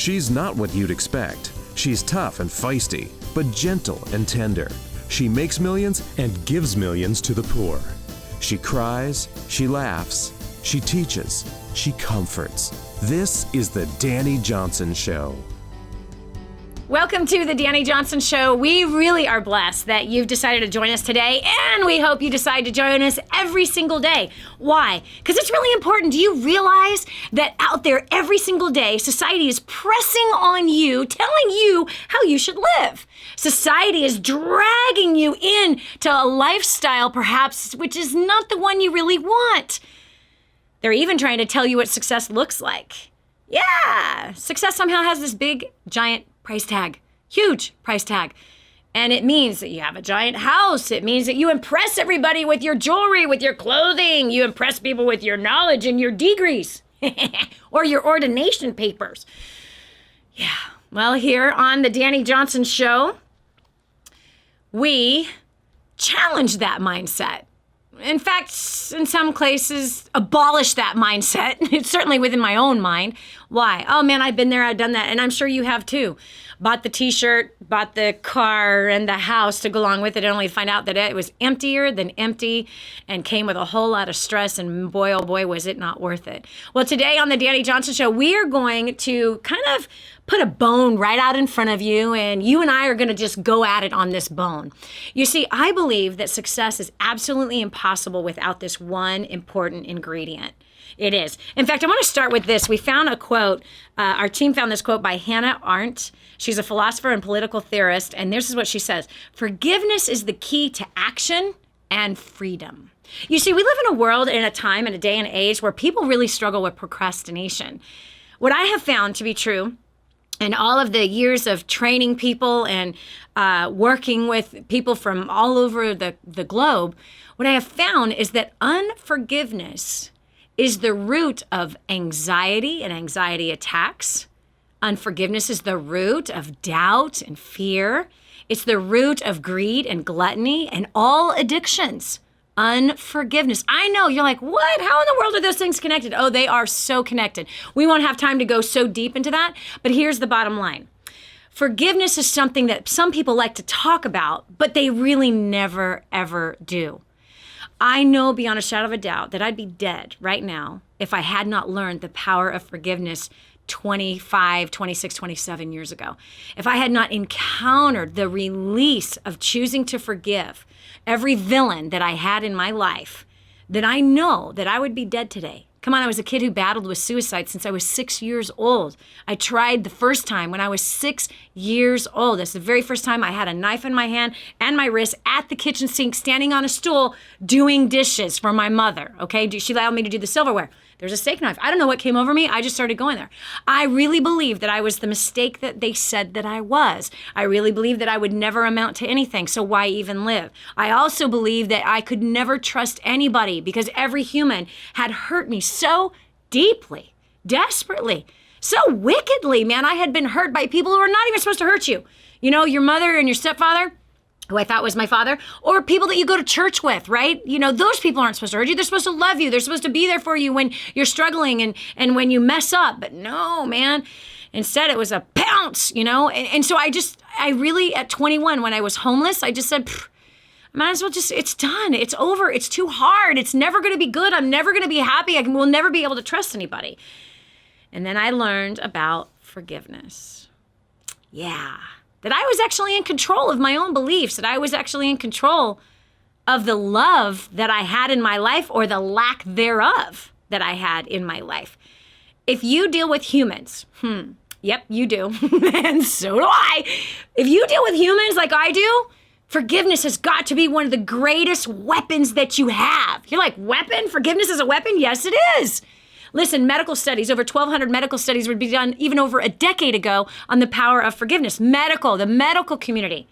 She's not what you'd expect. She's tough and feisty, but gentle and tender. She makes millions and gives millions to the poor. She cries, she laughs, she teaches, she comforts. This is the Dani Johnson Show. Welcome to the Dani Johnson Show. We really are blessed that you've decided to join us today, and we hope you decide to join us every single day. Why? Because it's really important. Do you realize that out there every single day, society is pressing on you, telling you how you should live? Society is dragging you into a lifestyle, perhaps, which is not the one you really want. They're even trying to tell you what success looks like. Yeah, success somehow has this big, giant price tag, huge price tag. And it means that you have a giant house. It means that you impress everybody with your jewelry, with your clothing. You impress people with your knowledge and your degrees or your ordination papers. Yeah, well, here on the Dani Johnson Show, we challenge that mindset. In fact, in some cases, abolish that mindset. It's certainly within my own mind. Why? Oh man, I've been there, I've done that, and I'm sure you have too. Bought the t-shirt, bought the car and the house to go along with it, only to find out that it was emptier than empty and came with a whole lot of stress, and boy, oh boy, was it not worth it. Well, today on the Dani Johnson Show, we are going to kind of put a bone right out in front of you, and you and I are going to just go at it on this bone. You see, I believe that success is absolutely impossible without this one important ingredient. It is. In fact, I want to start with this. We found a quote. Our team found this quote by Hannah Arendt. She's a philosopher and political theorist, and this is what she says. Forgiveness is the key to action and freedom. You see, we live in a world, in a time, in a day and age where people really struggle with procrastination. What I have found to be true in all of the years of training people and working with people from all over the globe, what I have found is that unforgiveness is the root of anxiety and anxiety attacks. Unforgiveness is the root of doubt and fear. It's the root of greed and gluttony and all addictions. Unforgiveness. I know, you're like, what? How in the world are those things connected? Oh, they are so connected. We won't have time to go so deep into that, but here's the bottom line. Forgiveness is something that some people like to talk about, but they really never, ever do. I know beyond a shadow of a doubt that I'd be dead right now if I had not learned the power of forgiveness 25, 26, 27 years ago. If I had not encountered the release of choosing to forgive every villain that I had in my life, then I know that I would be dead today. Come on, I was a kid who battled with suicide since I was 6 years old. I tried the first time when I was 6 years old. That's the very first time I had a knife in my hand and my wrist at the kitchen sink, standing on a stool, doing dishes for my mother, okay? She allowed me to do the silverware. There's a steak knife. I don't know what came over me. I just started going there. I really believed that I was the mistake that they said that I was. I really believed that I would never amount to anything, so why even live? I also believed that I could never trust anybody because every human had hurt me so deeply, desperately, so wickedly, man. I had been hurt by people who were not even supposed to hurt you. You know, your mother and your stepfather, who I thought was my father, or people that you go to church with, right? You know, those people aren't supposed to hurt you. They're supposed to love you. They're supposed to be there for you when you're struggling and when you mess up. But no, man. Instead, it was a pounce, you know? And so I really, at 21, when I was homeless, I just said, I might as well just, it's done. It's over. It's too hard. It's never going to be good. I'm never going to be happy. We'll never be able to trust anybody. And then I learned about forgiveness. Yeah. That I was actually in control of my own beliefs, that I was actually in control of the love that I had in my life or the lack thereof that I had in my life. If you deal with humans, yep, you do, and so do I. If you deal with humans like I do, forgiveness has got to be one of the greatest weapons that you have. You're like, weapon? Forgiveness is a weapon? Yes, it is. Listen, medical studies, over 1,200 medical studies would be done even over a decade ago on the power of forgiveness. The medical community.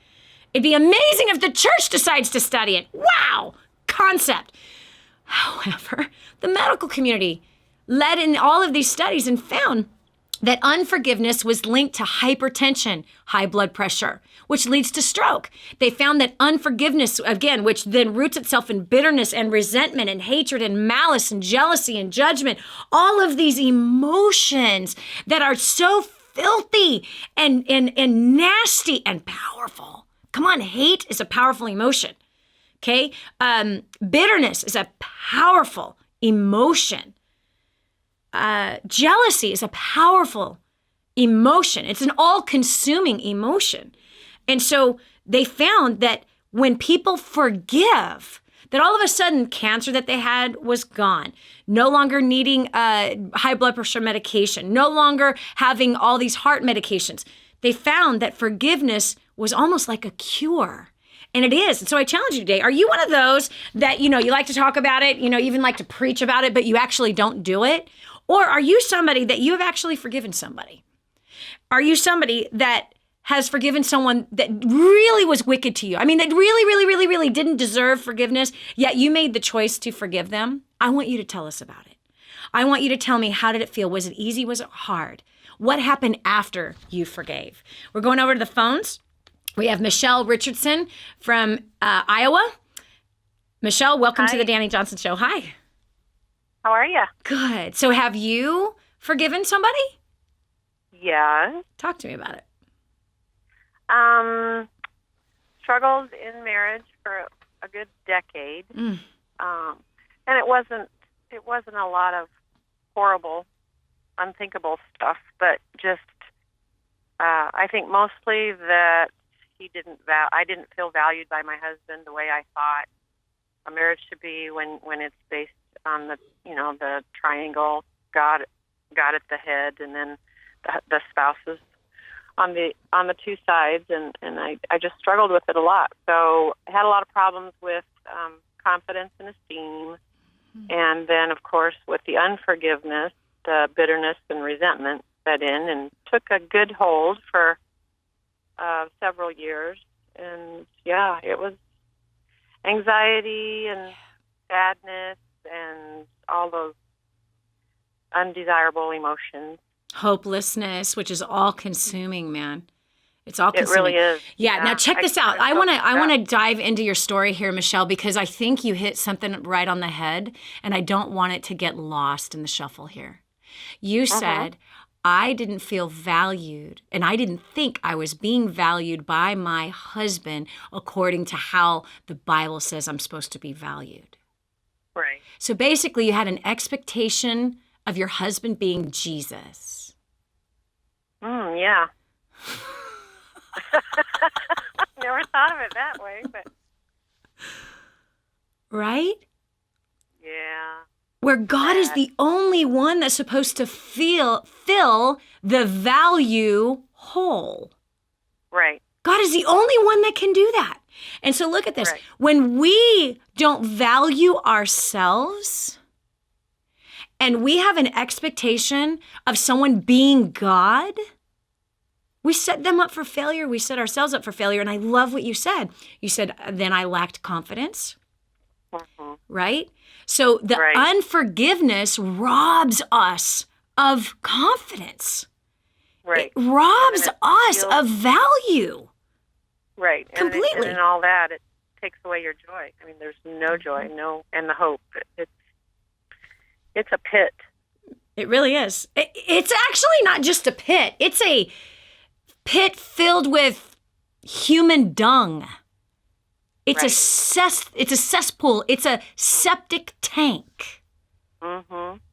It'd be amazing if the church decides to study it. Wow, concept. However, the medical community led in all of these studies and found that unforgiveness was linked to hypertension, high blood pressure, which leads to stroke. They found that unforgiveness, again, which then roots itself in bitterness and resentment and hatred and malice and jealousy and judgment, all of these emotions that are so filthy and nasty and powerful. Come on, hate is a powerful emotion. Okay? Bitterness is a powerful emotion. Jealousy is a powerful emotion. It's an all-consuming emotion. And so they found that when people forgive, that all of a sudden cancer that they had was gone, no longer needing high blood pressure medication, no longer having all these heart medications. They found that forgiveness was almost like a cure. And it is. And so I challenge you today. Are you one of those that, you like to talk about it, even like to preach about it, but you actually don't do it? Or are you somebody that you have actually forgiven somebody? Are you somebody that has forgiven someone that really was wicked to you? I mean, that really, really, really, really didn't deserve forgiveness, yet you made the choice to forgive them? I want you to tell us about it. I want you to tell me, how did it feel? Was it easy? Was it hard? What happened after you forgave? We're going over to the phones. We have Michelle Richardson from Iowa. Michelle, welcome to the Dani Johnson Show. Hi. How are you? Good. So have you forgiven somebody? Yes. Talk to me about it. Struggled in marriage for a good decade. And it wasn't a lot of horrible, unthinkable stuff, but just, I think mostly that I didn't feel valued by my husband the way I thought a marriage should be when it's based on the triangle, God at the head, and then the spouses on the two sides, and I just struggled with it a lot. So I had a lot of problems with confidence and esteem, and then of course with the unforgiveness, the bitterness and resentment set in and took a good hold for several years. And yeah, it was anxiety and sadness and all those undesirable emotions. Hopelessness, which is all consuming, man. It's all consuming. It really is. Yeah. Now check this out. I want to dive into your story here, Michelle, because I think you hit something right on the head, and I don't want it to get lost in the shuffle here. You said, I didn't feel valued, and I didn't think I was being valued by my husband according to how the Bible says I'm supposed to be valued. Right. So basically, you had an expectation of your husband being Jesus. Yeah. Never thought of it that way, but... Right? Yeah. Where God is the only one that's supposed to fill the value hole. Right. God is the only one that can do that. And so look at this. Right. When we don't value ourselves and we have an expectation of someone being God, we set them up for failure. We set ourselves up for failure. And I love what you said. You said, then I lacked confidence, right? So the unforgiveness robs us of confidence. Right. It robs us of value. Right. Completely. And all that, it takes away your joy. I mean, there's no joy, and the hope. It's a pit. It really is. It's actually not just a pit. It's a pit filled with human dung. It's a cesspool. It's a septic tank.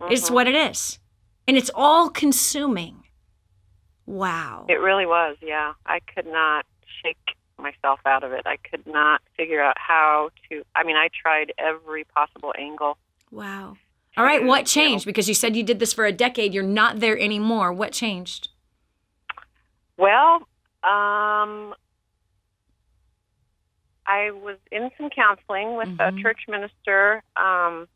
It's what it is. And it's all consuming. Wow. It really was, yeah. I could not shake myself out of it. I could not figure out how to. I mean, I tried every possible angle. Wow. All right, what changed? Because you said you did this for a decade. You're not there anymore. What changed? Well, I was in some counseling with a church minister, and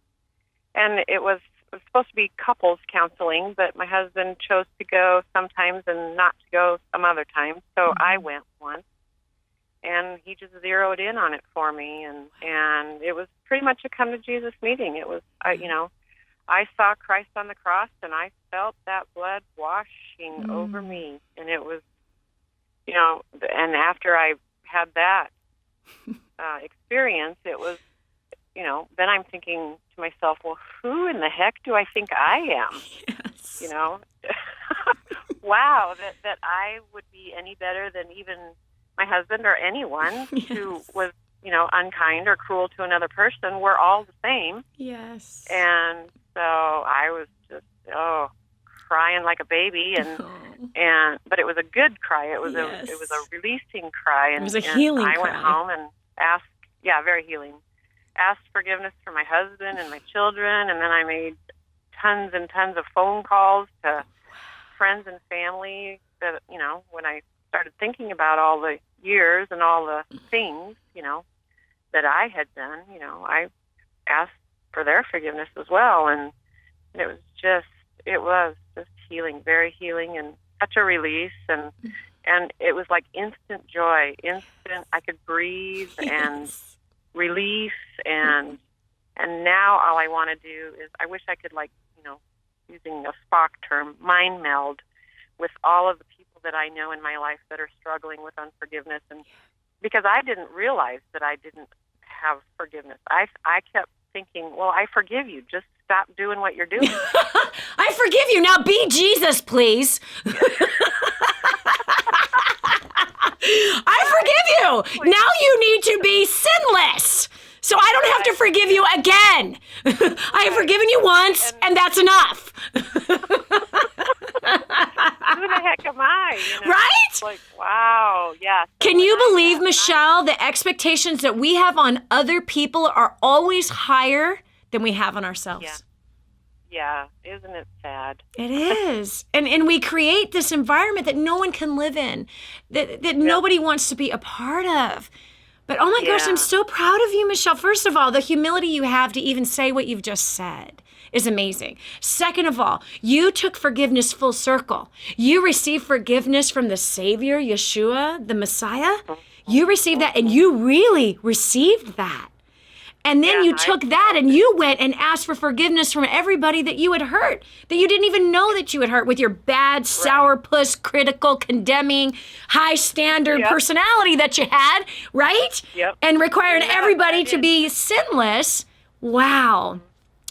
it was supposed to be couples counseling, but my husband chose to go sometimes and not to go some other times. So I went once, and he just zeroed in on it for me, and it was pretty much a come to Jesus meeting. It was, I saw Christ on the cross, and I felt that blood washing over me, and it was, and after I had that experience, it was, then I'm thinking to myself, well, who in the heck do I think I am? Yes. wow, that I would be any better than even my husband or anyone who was, unkind or cruel to another person. We're all the same. Yes. And so I was just, crying like a baby, but it was a good cry. It was a releasing cry. And, it was a healing cry. I went home and asked, very healing. Asked forgiveness for my husband and my children, and then I made tons and tons of phone calls to friends and family that, when I started thinking about all the years and all the things, that I had done, I asked for their forgiveness as well. And it was just healing, very healing, and such a release. And it was like instant joy, I could breathe and relief. And now all I want to do is, I wish I could, using a Spock term, mind meld with all of the people that I know in my life that are struggling with unforgiveness. And because I didn't realize that I didn't have forgiveness. I kept thinking, well, I forgive you. Just stop doing what you're doing. I forgive you. Now be Jesus, please. I forgive you. Now you need to be sinless. So I don't have to forgive you again. I have forgiven you once, and that's enough. Who the heck am I? Right? Like, wow, yes. Can you believe, Michelle, the expectations that we have on other people are always higher than we have on ourselves? Yeah, isn't it sad? It is. And we create this environment that no one can live in, that nobody wants to be a part of. But oh my gosh, I'm so proud of you, Michelle. First of all, the humility you have to even say what you've just said is amazing. Second of all, you took forgiveness full circle. You received forgiveness from the Savior, Yeshua, the Messiah. You received that, and you really received that. And then you took that and you went and asked for forgiveness from everybody that you had hurt, that you didn't even know that you had hurt, with your bad, sourpuss, critical, condemning, high standard personality that you had, right? Yep. And required everybody to be sinless. Wow.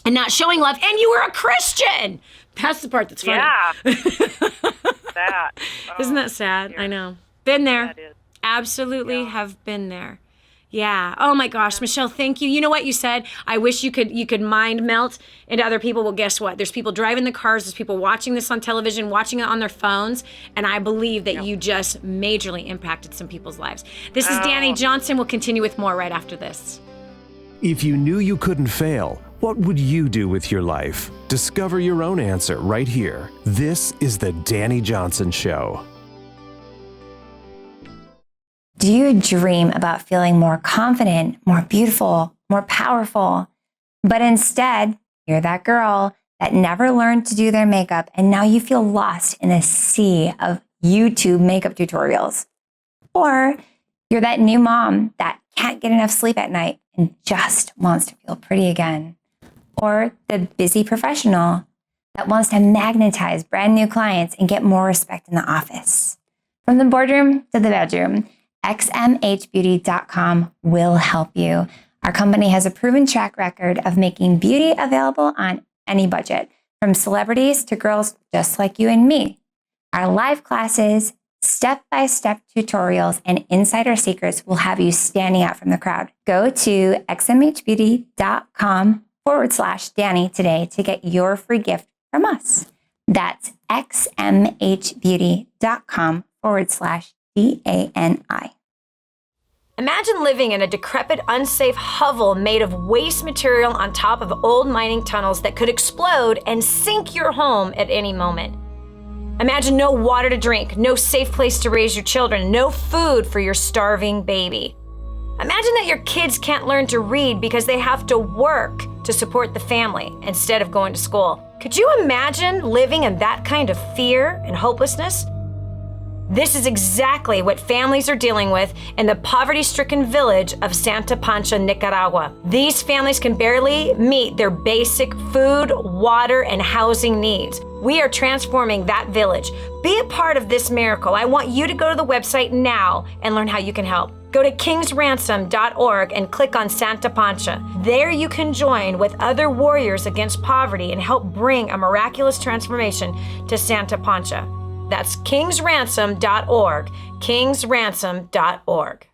And not showing love. And you were a Christian. That's the part that's funny. Yeah. That. Isn't that sad? I know. Been there. That is. Absolutely have been there. Yeah. Oh my gosh, Michelle, thank you. You know what you said? I wish you could mind melt into other people. Well, guess what? There's people driving the cars. There's people watching this on television, watching it on their phones. And I believe that you just majorly impacted some people's lives. This is Dani Johnson. We'll continue with more right after this. If you knew you couldn't fail, what would you do with your life? Discover your own answer right here. This is the Dani Johnson Show. Do you dream about feeling more confident, more beautiful, more powerful? But instead, you're that girl that never learned to do their makeup, and now you feel lost in a sea of YouTube makeup tutorials. Or you're that new mom that can't get enough sleep at night and just wants to feel pretty again. Or the busy professional that wants to magnetize brand new clients and get more respect in the office. From the boardroom to the bedroom, xmhbeauty.com will help you. Our company has a proven track record of making beauty available on any budget, from celebrities to girls just like you and me. Our live classes, step-by-step tutorials, and insider secrets will have you standing out from the crowd. Go to xmhbeauty.com/Dani today to get your free gift from us. That's xmhbeauty.com/DANI. Imagine living in a decrepit, unsafe hovel made of waste material on top of old mining tunnels that could explode and sink your home at any moment. Imagine no water to drink, no safe place to raise your children, no food for your starving baby. Imagine that your kids can't learn to read because they have to work to support the family instead of going to school. Could you imagine living in that kind of fear and hopelessness? This is exactly what families are dealing with in the poverty-stricken village of Santa Pancha, Nicaragua. These families can barely meet their basic food, water, and housing needs. We are transforming that village. Be a part of this miracle. I want you to go to the website now and learn how you can help. Go to kingsransom.org and click on Santa Pancha. There you can join with other warriors against poverty and help bring a miraculous transformation to Santa Pancha. That's kingsransom.org, kingsransom.org.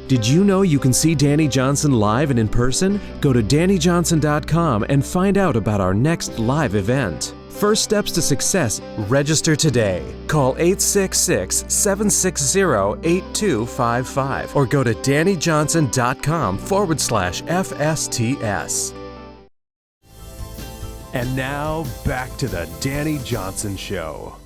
Did you know you can see Dani Johnson live and in person? Go to DaniJohnson.com and find out about our next live event. First steps to success. Register today. Call 866-760-8255 or go to DaniJohnson.com/FSTS. And now back to the Dani Johnson Show.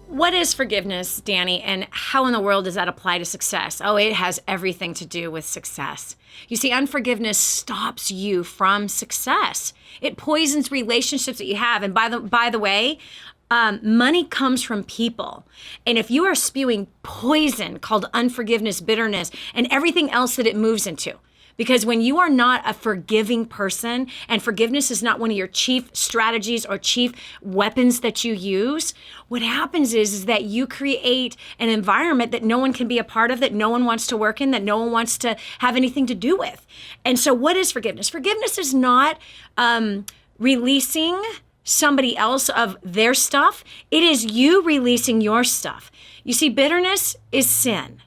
What is forgiveness, Dani, and how in the world does that apply to success? Oh, it has everything to do with success. You see, unforgiveness stops you from success. It poisons relationships that you have. And by the way, money comes from people. And if you are spewing poison called unforgiveness, bitterness, and everything else that it moves into, because when you are not a forgiving person, and forgiveness is not one of your chief strategies or chief weapons that you use, what happens is that you create an environment that no one can be a part of, that no one wants to work in, that no one wants to have anything to do with. And so what is forgiveness? Forgiveness is not releasing somebody else of their stuff. It is you releasing your stuff. You see, bitterness is sin.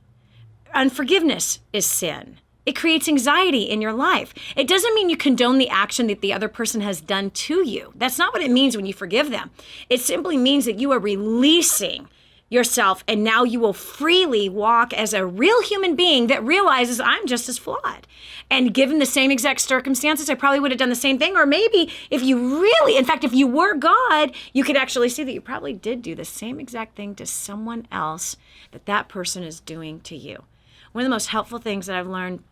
Unforgiveness is sin. It creates anxiety in your life. It doesn't mean you condone the action that the other person has done to you. That's not what it means when you forgive them. It simply means that you are releasing yourself, and now you will freely walk as a real human being that realizes I'm just as flawed. And given the same exact circumstances, I probably would have done the same thing. Or maybe if you really, in fact, if you were God, you could actually see that you probably did do the same exact thing to someone else that person is doing to you. One of the most helpful things that I've learned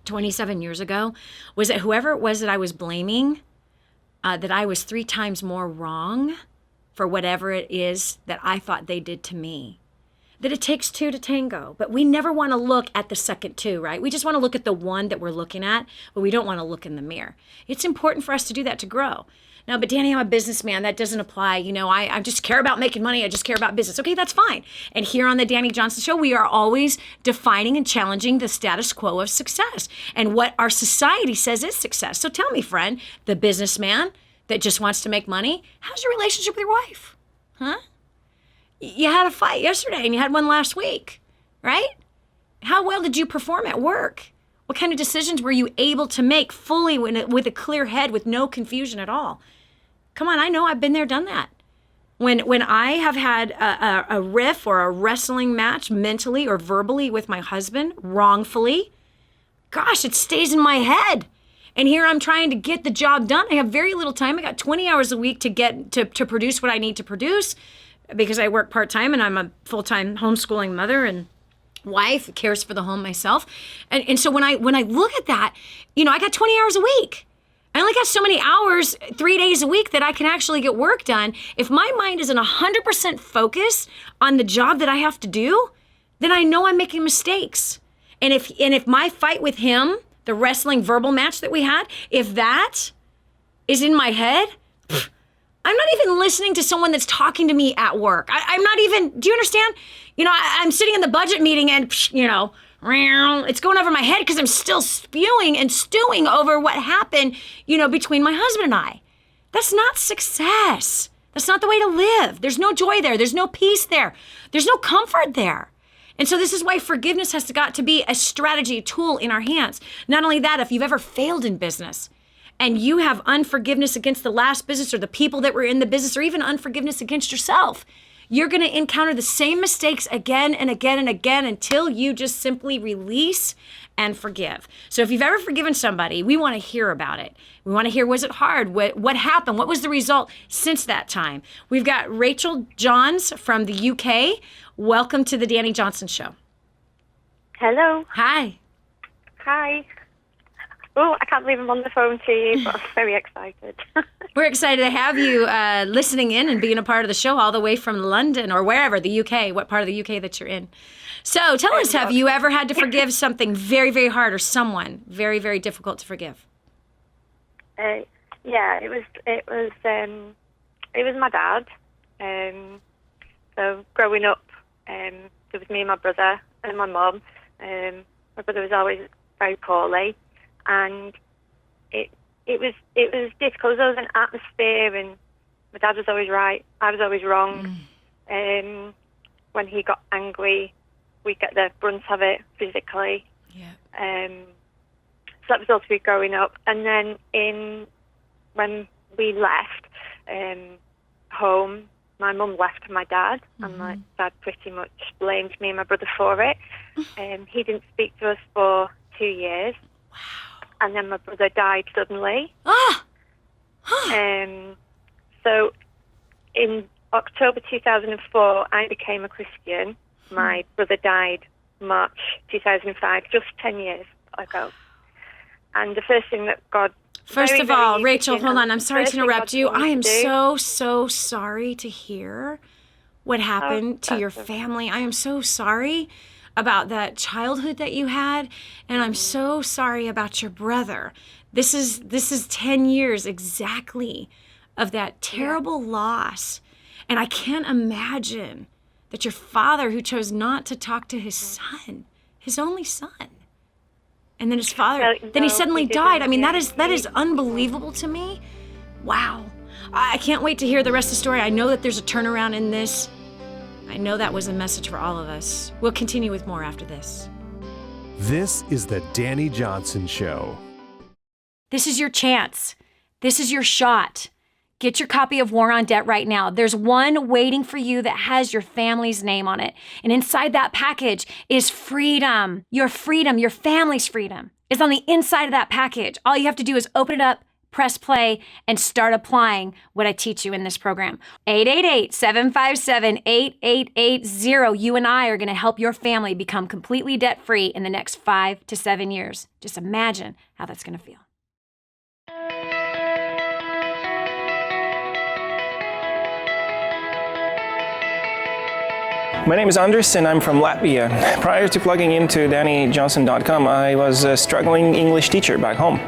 27 years ago was that whoever it was that I was blaming, that I was 3 times more wrong for whatever it is that I thought they did to me. That it takes 2 to tango, but we never want to look at the second 2, right? We just want to look at the one that we're looking at, but we don't want to look in the mirror. It's important for us to do that to grow. No, but Dani, I'm a businessman. That doesn't apply. You know, I just care about making money. I just care about business. Okay, that's fine. And here on the Dani Johnson Show, we are always defining and challenging the status quo of success and what our society says is success. So tell me, friend, the businessman that just wants to make money, how's your relationship with your wife? Huh? You had a fight yesterday and you had one last week, right? How well did you perform at work? What kind of decisions were you able to make fully with a clear head, with no confusion at all? Come on, I know I've been there, done that. When I have had a riff or a wrestling match mentally or verbally with my husband, wrongfully, gosh, it stays in my head. And here I'm trying to get the job done. I have very little time. I got 20 hours a week to get to produce what I need to produce because I work part-time and I'm a full-time homeschooling mother and wife, cares for the home myself. And so when I look at that, you know, I got 20 hours a week. I only got so many hours, 3 days a week that I can actually get work done. If my mind isn't 100% focused on the job that I have to do, then I know I'm making mistakes. And if my fight with him, the wrestling verbal match that we had, if that is in my head, I'm not even listening to someone that's talking to me at work. I'm not even, do you understand? You know, I'm sitting in the budget meeting and, you know, it's going over my head because I'm still spewing and stewing over what happened, you know, between my husband and I. That's not success. That's not the way to live. There's no joy there. There's no peace there. There's no comfort there. And so this is why forgiveness has got to be a strategy, a tool in our hands. Not only that, if you've ever failed in business and you have unforgiveness against the last business or the people that were in the business or even unforgiveness against yourself, you're going to encounter the same mistakes again and again and again until you just simply release and forgive. So if you've ever forgiven somebody, we want to hear about it. We want to hear, was it hard? What happened? What was the result since that time? We've got Rachel Johns from the UK. Welcome to the Dani Johnson Show. Hello. Hi. Hi. Oh, I can't believe I'm on the phone to you, but I'm very excited. We're excited to have you listening in and being a part of the show all the way from London or wherever, the UK, what part of the UK that you're in. So tell us, have you ever had to forgive something very, very hard or someone very, very difficult to forgive? Yeah, it was my dad. So growing up, there was me and my brother and my mum. My brother was always very poorly, and it was difficult. There was an atmosphere, and my dad was always right, I was always wrong, When he got angry, we get the brunt of it physically. Yeah. So that was all through growing up. And then when we left home, my mum left my dad, and my dad pretty much blamed me and my brother for it. He didn't speak to us for 2 years. Wow. And then my brother died suddenly. So in October 2004, I became a Christian. My brother died March 2005, just 10 years ago. And the first thing that God... First of all, Rachel, hold on. I'm sorry to interrupt you. I am so sorry to hear what happened to your family. I am so sorry about that childhood that you had, and I'm so sorry about your brother. This is 10 years exactly of that terrible loss. And I can't imagine that your father, who chose not to talk to his son, his only son, and then his father, then he suddenly died. I mean, that is unbelievable to me. Wow. I can't wait to hear the rest of the story. I know that there's a turnaround in this. I know that was a message for all of us. We'll continue with more after this. This is the Dani Johnson Show. This is your chance. This is your shot. Get your copy of War on Debt right now. There's one waiting for you that has your family's name on it. And inside that package is freedom. Your family's freedom is on the inside of that package. All you have to do is open it up, press play, and start applying what I teach you in this program. 888-757-8880. You and I are going to help your family become completely debt-free in the next 5 to 7 years. Just imagine how that's going to feel. My name is Andres and I'm from Latvia. Prior to plugging into DaniJohnson.com, I was a struggling English teacher back home.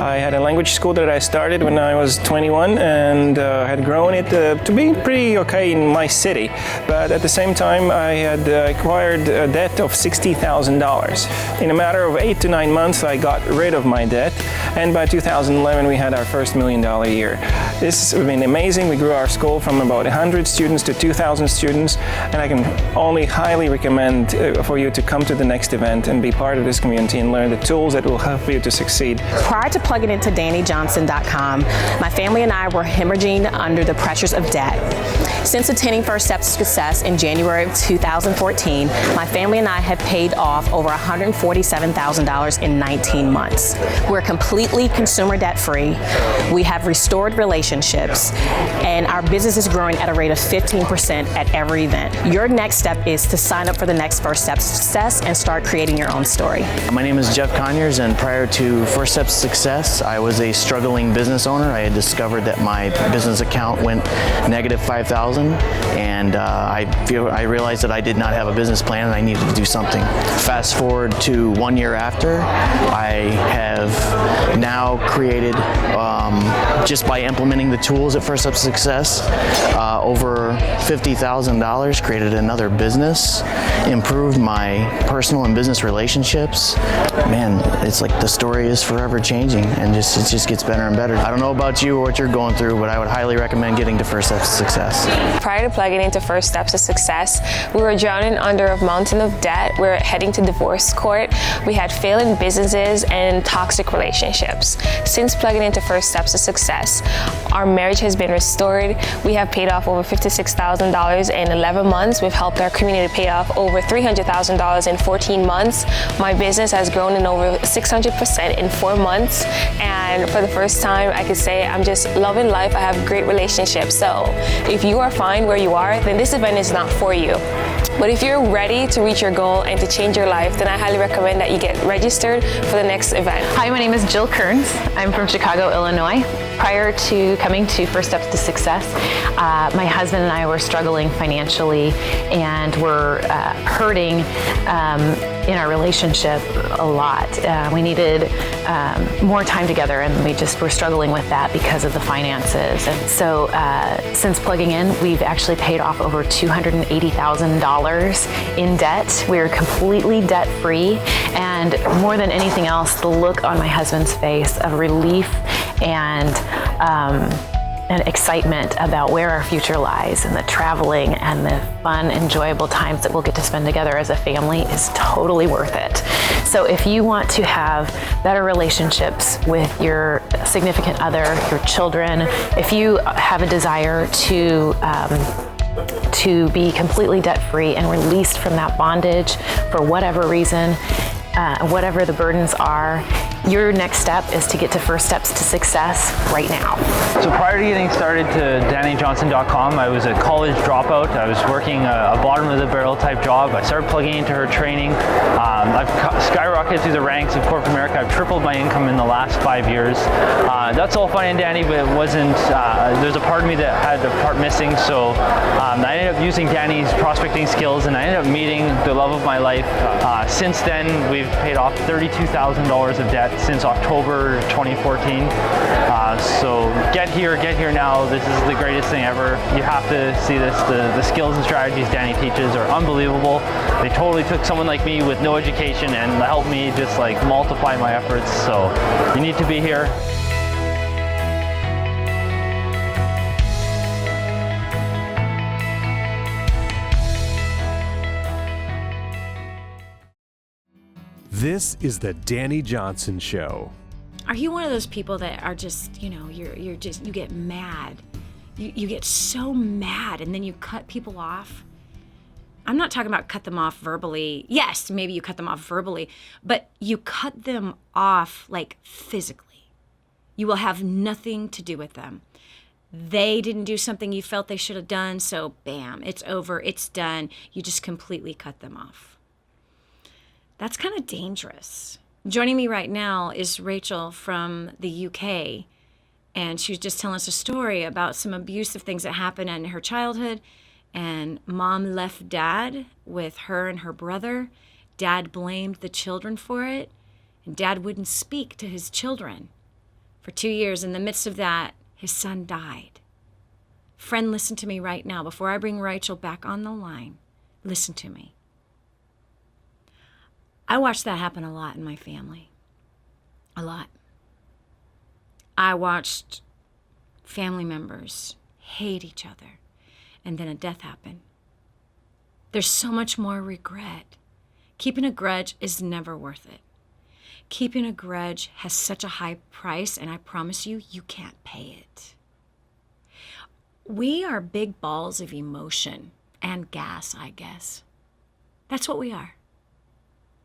I had a language school that I started when I was 21 and had grown it to be pretty okay in my city. But at the same time, I had acquired a debt of $60,000. In a matter of 8 to 9 months, I got rid of my debt. And by 2011, we had our first $1 million year. This has been amazing. We grew our school from about 100 students to 2,000 students, and I can only highly recommend for you to come to the next event and be part of this community and learn the tools that will help you to succeed. Prior to plugging into DaniJohnson.com, my family and I were hemorrhaging under the pressures of debt. Since attending First Steps to Success in January of 2014, my family and I have paid off over $147,000 in 19 months. We're completely consumer debt free. We have restored relationships, and our business is growing at a rate of 15% at every event. Your next step is to sign up for the next First Steps to Success and start creating your own story. My name is Jeff Conyers, and prior to First Steps to Success, I was a struggling business owner. I had discovered that my business account went negative $5,000, and I realized that I did not have a business plan and I needed to do something. Fast forward to 1 year after, I have now created, just by implementing the tools at First Steps to Success, over $50,000, created another business, improved my personal and business relationships. Man, it's like the story is forever changing, and it just gets better and better. I don't know about you or what you're going through, but I would highly recommend getting to First Steps to Success. Prior to plugging into First Steps to Success, we were drowning under a mountain of debt. We were heading to divorce court. We had failing businesses and toxic relationships. Since plugging into First Steps to Success, our marriage has been restored. We have paid off over $56,000 in 11 months. We've helped our community pay off over $300,000 in 14 months. My business has grown in over 600% in 4 months. And for the first time, I can say I'm just loving life. I have great relationships. So if you are fine where you are, then this event is not for you. But if you're ready to reach your goal and to change your life, then I highly recommend that you get registered for the next event. Hi, my name is Jill Kearns. I'm from Chicago, Illinois. Prior to coming to First Steps to Success, my husband and I were struggling financially and were hurting in our relationship a lot. We needed more time together, and we just were struggling with that because of the finances. And so since plugging in, we've actually paid off over $280,000 in debt. We're completely debt-free, and more than anything else, the look on my husband's face of relief and an excitement about where our future lies, and the traveling and the fun, enjoyable times that we'll get to spend together as a family is totally worth it. So if you want to have better relationships with your significant other, your children, if you have a desire to be completely debt-free and released from that bondage for whatever reason, whatever the burdens are, your next step is to get to First Steps to Success right now. So prior to getting started to DaniJohnson.com, I was a college dropout. I was working a bottom of the barrel type job. I started plugging into her training. I've skyrocketed through the ranks of corporate America. I've tripled my income in the last 5 years. That's all fine and dandy, but it wasn't, there's a part of me that had a part missing. So I ended up using Dani's prospecting skills, and I ended up meeting the love of my life. Since then, we've paid off $32,000 of debt since October 2014. So get here now. This is the greatest thing ever. You have to see this. The skills and strategies Dani teaches are unbelievable. They totally took someone like me with no education and helped me just like multiply my efforts. So you need to be here. This is the Dani Johnson Show. Are you one of those people that are just, you get mad? You get so mad and then you cut people off? I'm not talking about cut them off verbally. Yes, maybe you cut them off verbally, but you cut them off like physically. You will have nothing to do with them. They didn't do something you felt they should have done, so bam, it's over, it's done. You just completely cut them off. That's kind of dangerous. Joining me right now is Rachel from the UK, and she was just telling us a story about some abusive things that happened in her childhood, and mom left dad with her and her brother. Dad blamed the children for it, and dad wouldn't speak to his children. For 2 years, in the midst of that, his son died. Friend, listen to me right now. Before I bring Rachel back on the line, listen to me. I watched that happen a lot in my family. A lot. I watched family members hate each other, and then a death happened. There's so much more regret. Keeping a grudge is never worth it. Keeping a grudge has such a high price, and I promise you, you can't pay it. We are big balls of emotion and gas, I guess. That's what we are.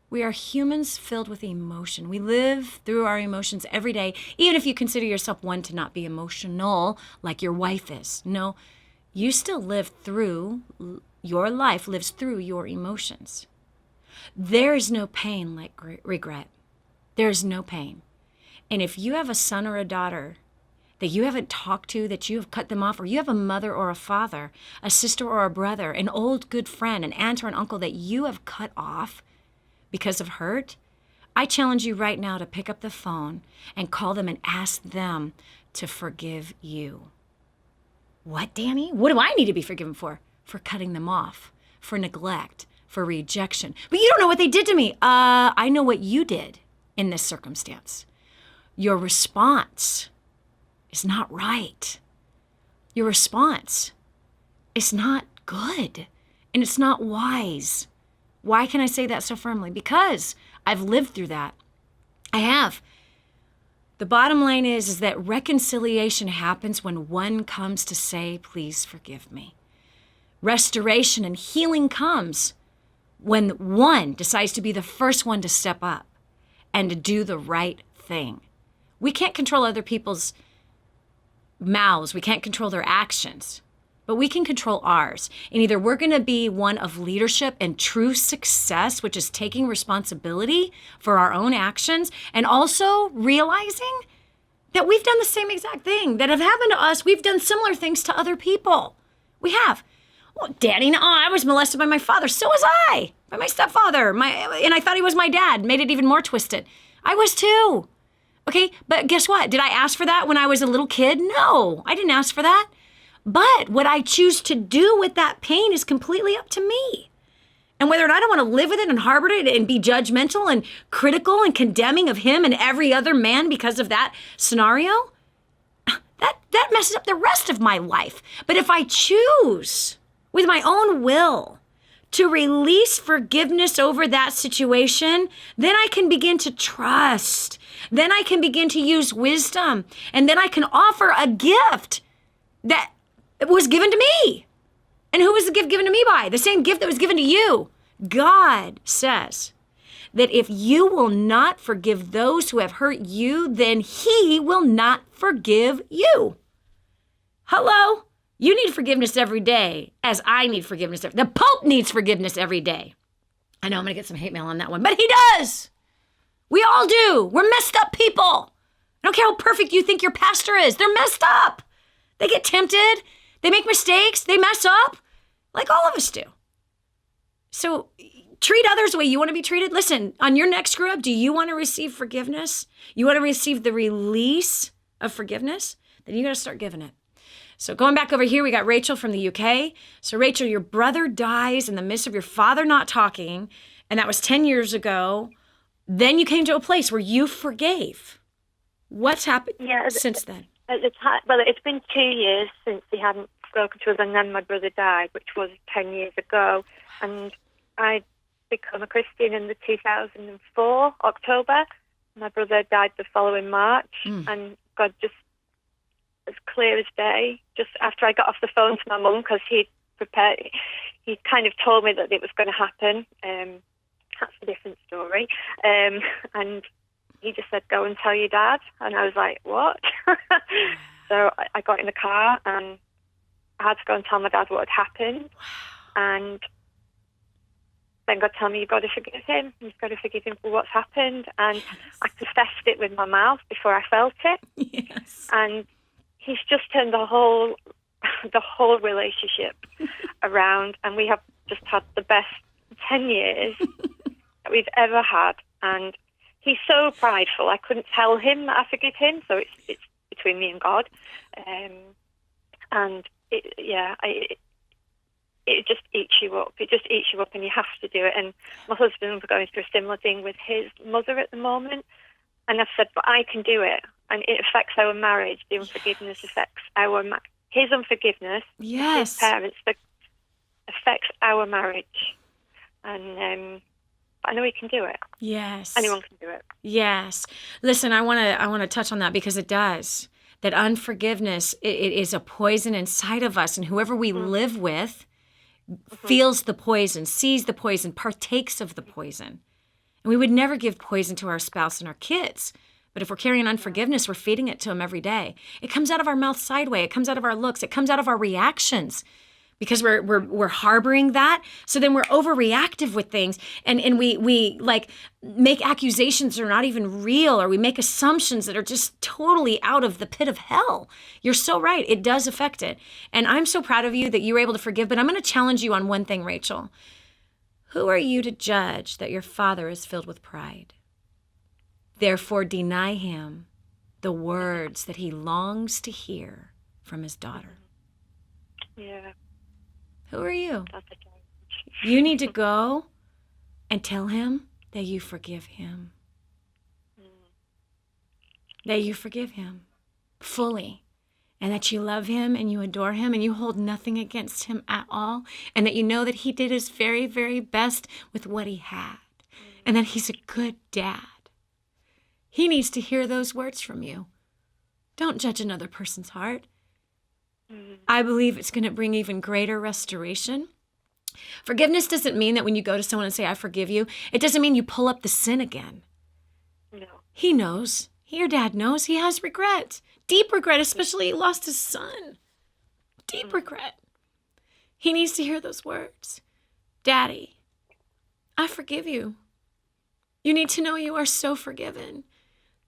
We are humans filled with emotion. We live through our emotions every day, even if you consider yourself one to not be emotional like your wife is. No, you still live through, your life lives through your emotions. There is no pain like regret. There is no pain. And if you have a son or a daughter that you haven't talked to, that you have cut them off, or you have a mother or a father, a sister or a brother, an old good friend, an aunt or an uncle that you have cut off, because of hurt, I challenge you right now to pick up the phone and call them and ask them to forgive you. What, Dani? What do I need to be forgiven for? For cutting them off, for neglect, for rejection. But you don't know what they did to me. I know what you did in this circumstance. Your response is not right. Your response is not good, and it's not wise. Why can I say that so firmly? Because I've lived through that. I have. The bottom line is that reconciliation happens when one comes to say, please forgive me. Restoration and healing comes when one decides to be the first one to step up and to do the right thing. We can't control other people's mouths. We can't control their actions. But we can control ours. And either we're going to be one of leadership and true success, which is taking responsibility for our own actions and also realizing that we've done the same exact thing that have happened to us. We've done similar things to other people. We have. Well, Dani, I was molested by my father. So was I. By my stepfather. And I thought he was my dad. Made it even more twisted. I was too. Okay, but guess what? Did I ask for that when I was a little kid? No, I didn't ask for that. But what I choose to do with that pain is completely up to me. And whether or not I want to live with it and harbor it and be judgmental and critical and condemning of him and every other man because of that scenario, that messes up the rest of my life. But if I choose with my own will to release forgiveness over that situation, then I can begin to trust. Then I can begin to use wisdom. And then I can offer a gift that was given to me. And who was the gift given to me by? The same gift that was given to you. God says that if you will not forgive those who have hurt you, then he will not forgive you. Hello? You need forgiveness every day, as I need forgiveness. The Pope needs forgiveness every day. I know I'm going to get some hate mail on that one, but he does. We all do. We're messed up people. I don't care how perfect you think your pastor is. They're messed up. They get tempted. They make mistakes. They mess up like all of us do. So treat others the way you want to be treated. Listen, on your next screw up, do you want to receive forgiveness? You want to receive the release of forgiveness? Then you got to start giving it. So going back over here, we got Rachel from the UK. So Rachel, your brother dies in the midst of your father not talking, and that was 10 years ago. Then you came to a place where you forgave. What's happened since then? At the time, well, it's been 2 years since he hadn't spoken to us, and then my brother died, which was 10 years ago. And I became a Christian in the 2004 October. My brother died the following March, and God just, as clear as day, just after I got off the phone to my mum, because he kind of told me that it was going to happen. That's a different story. And he just said, go and tell your dad. And I was like, what? So I got in the car and I had to go and tell my dad what had happened. And then God told me, you've got to forgive him. You've got to forgive him for what's happened. And I confessed it with my mouth before I felt it. Yes. And he's just turned the whole relationship around. And we have just had the best 10 years that we've ever had. And he's so prideful. I couldn't tell him that I forgive him. So it's between me and God. And it just eats you up. It just eats you up, and you have to do it. And my husband's going through a similar thing with his mother at the moment. And I've said, but I can do it. And it affects our marriage. The unforgiveness affects his unforgiveness. Yes. His parents affects our marriage. And I know he can do it. Yes. Anyone can do it. Yes. Listen, I want to touch on that because it does. That unforgiveness, it is a poison inside of us, and whoever we live with feels the poison, sees the poison, partakes of the poison. And we would never give poison to our spouse and our kids. But if we're carrying unforgiveness, we're feeding it to them every day. It comes out of our mouth sideways. It comes out of our looks. It comes out of our reactions. Because we're harboring that. So then we're overreactive with things, and we like make accusations that are not even real, or we make assumptions that are just totally out of the pit of hell. You're so right. It does affect it. And I'm so proud of you that you were able to forgive, but I'm going to challenge you on one thing, Rachel. Who are you to judge that your father is filled with pride? Therefore, deny him the words that he longs to hear from his daughter. Yeah. Who are you? You need to go and tell him that you forgive him. That you forgive him fully. And that you love him and you adore him and you hold nothing against him at all. And that you know that he did his very, very best with what he had. And that he's a good dad. He needs to hear those words from you. Don't judge another person's heart. I believe it's going to bring even greater restoration. Forgiveness doesn't mean that when you go to someone and say, I forgive you, it doesn't mean you pull up the sin again. No. He knows. Your dad knows. He has regret. Deep regret, especially he lost his son. Deep regret. He needs to hear those words. Daddy, I forgive you. You need to know you are so forgiven.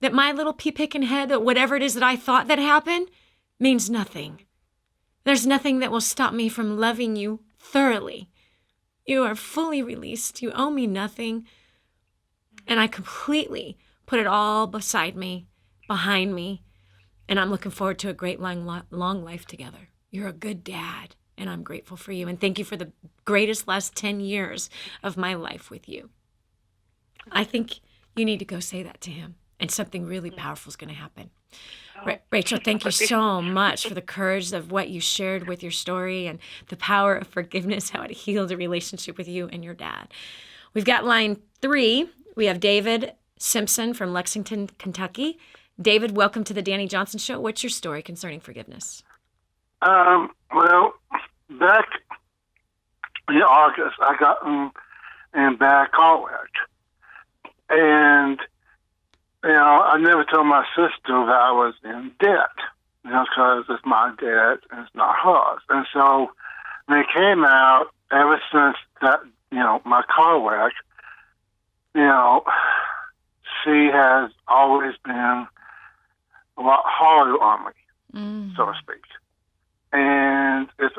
That my little pea-picking head, that whatever it is that I thought that happened, means nothing. There's nothing that will stop me from loving you thoroughly. You are fully released. You owe me nothing. And I completely put it all beside me, behind me. And I'm looking forward to a great long life together. You're a good dad, and I'm grateful for you. And thank you for the greatest last 10 years of my life with you. I think you need to go say that to him, and something really powerful is going to happen. Rachel, thank you so much for the courage of what you shared with your story and the power of forgiveness, how it healed a relationship with you and your dad. We've got line 3. We have David Simpson from Lexington, Kentucky. David, welcome to the Dani Johnson Show. What's your story concerning forgiveness? Well, back in August, I got in bad car wreck. And, I never told my sister that I was in debt, because it's my debt and it's not hers. And so when it came out, ever since that, my car wreck, she has always been a lot harder on me, so to speak. And it's,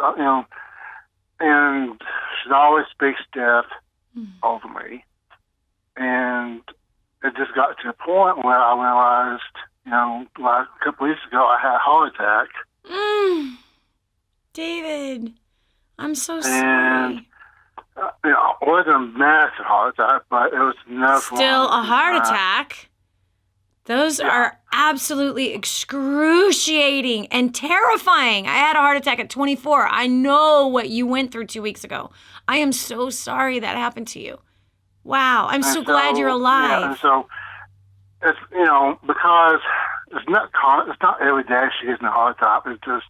and she always speaks death over me. And it just got to a point where I realized, like a couple weeks ago, I had a heart attack. David, I'm so sorry. It wasn't a massive heart attack, but it was enough. Still a heart attack? Those are absolutely excruciating and terrifying. I had a heart attack at 24. I know what you went through 2 weeks ago. I am so sorry that happened to you. Wow, I'm so glad you're alive. Yeah, and so it's, because it's not every day she gets in a heart attack. It's just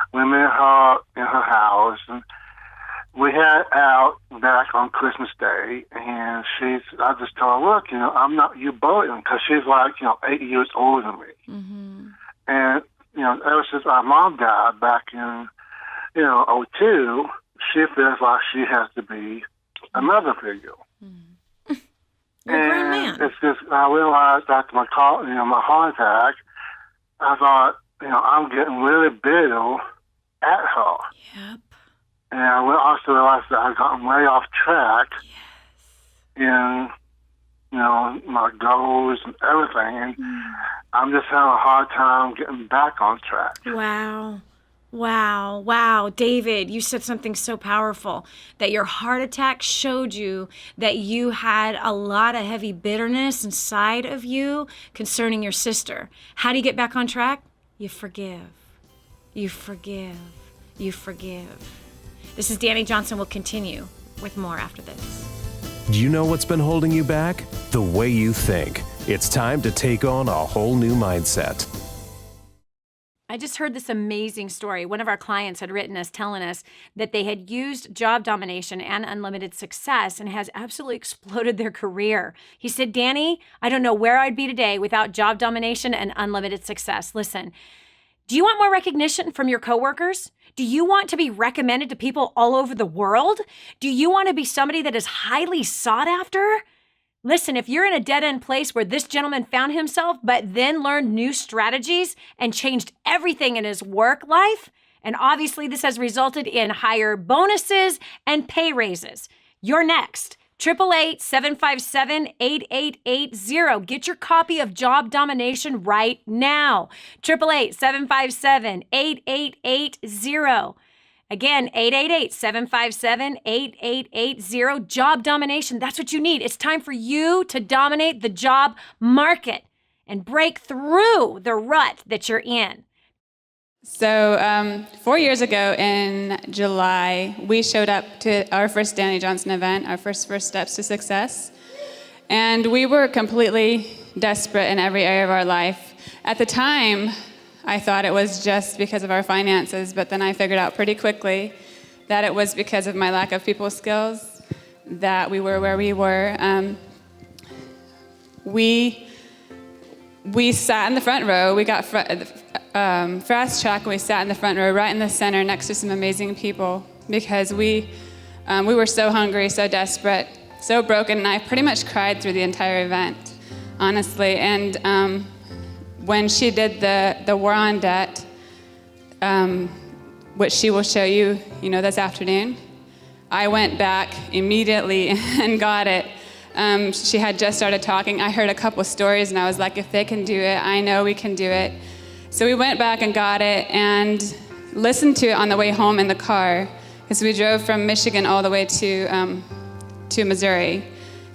when I'm in her house, and we had out back on Christmas Day, and I just told her, look, I'm not you bullying, because she's like, 8 years older than me. Mm-hmm. And, ever since our mom died back in, 2002, she feels like she has to be another figure. You're a grown man. It's just, I realized after my heart attack, I thought, I'm getting really bitter at her. Yep. And I also realized that I've gotten way off track in, my goals and everything. And I'm just having a hard time getting back on track. Wow. David, you said something so powerful, that your heart attack showed you that you had a lot of heavy bitterness inside of you concerning your sister. How do you get back on track? You forgive. You forgive. You forgive. This is Dani Johnson. We'll continue with more after this. Do you know what's been holding you back? The way you think. It's time to take on a whole new mindset. I just heard this amazing story. One of our clients had written us telling us that they had used job domination and unlimited success and has absolutely exploded their career. He said, Dani, I don't know where I'd be today without job domination and unlimited success. Listen, do you want more recognition from your coworkers? Do you want to be recommended to people all over the world? Do you want to be somebody that is highly sought after? Listen, if you're in a dead-end place where this gentleman found himself, but then learned new strategies and changed everything in his work life, and obviously this has resulted in higher bonuses and pay raises, you're next. 888-757-8880. Get your copy of Job Domination right now. 888-757-8880. Again, 888-757-8880. Job domination. That's what you need. It's time for you to dominate the job market and break through the rut that you're in. So 4 years ago in July, we showed up to our first Dani Johnson event, our first Steps to Success. And we were completely desperate in every area of our life. At the time, I thought it was just because of our finances, but then I figured out pretty quickly that it was because of my lack of people skills that we were where we were. We sat in the front row. We got fast track, and we sat in the front row right in the center next to some amazing people because we were so hungry, so desperate, so broken, and I pretty much cried through the entire event, honestly. And when she did the War on Debt, which she will show you, this afternoon, I went back immediately and got it. She had just started talking. I heard a couple stories, and I was like, if they can do it, I know we can do it. So we went back and got it and listened to it on the way home in the car, because we drove from Michigan all the way to Missouri.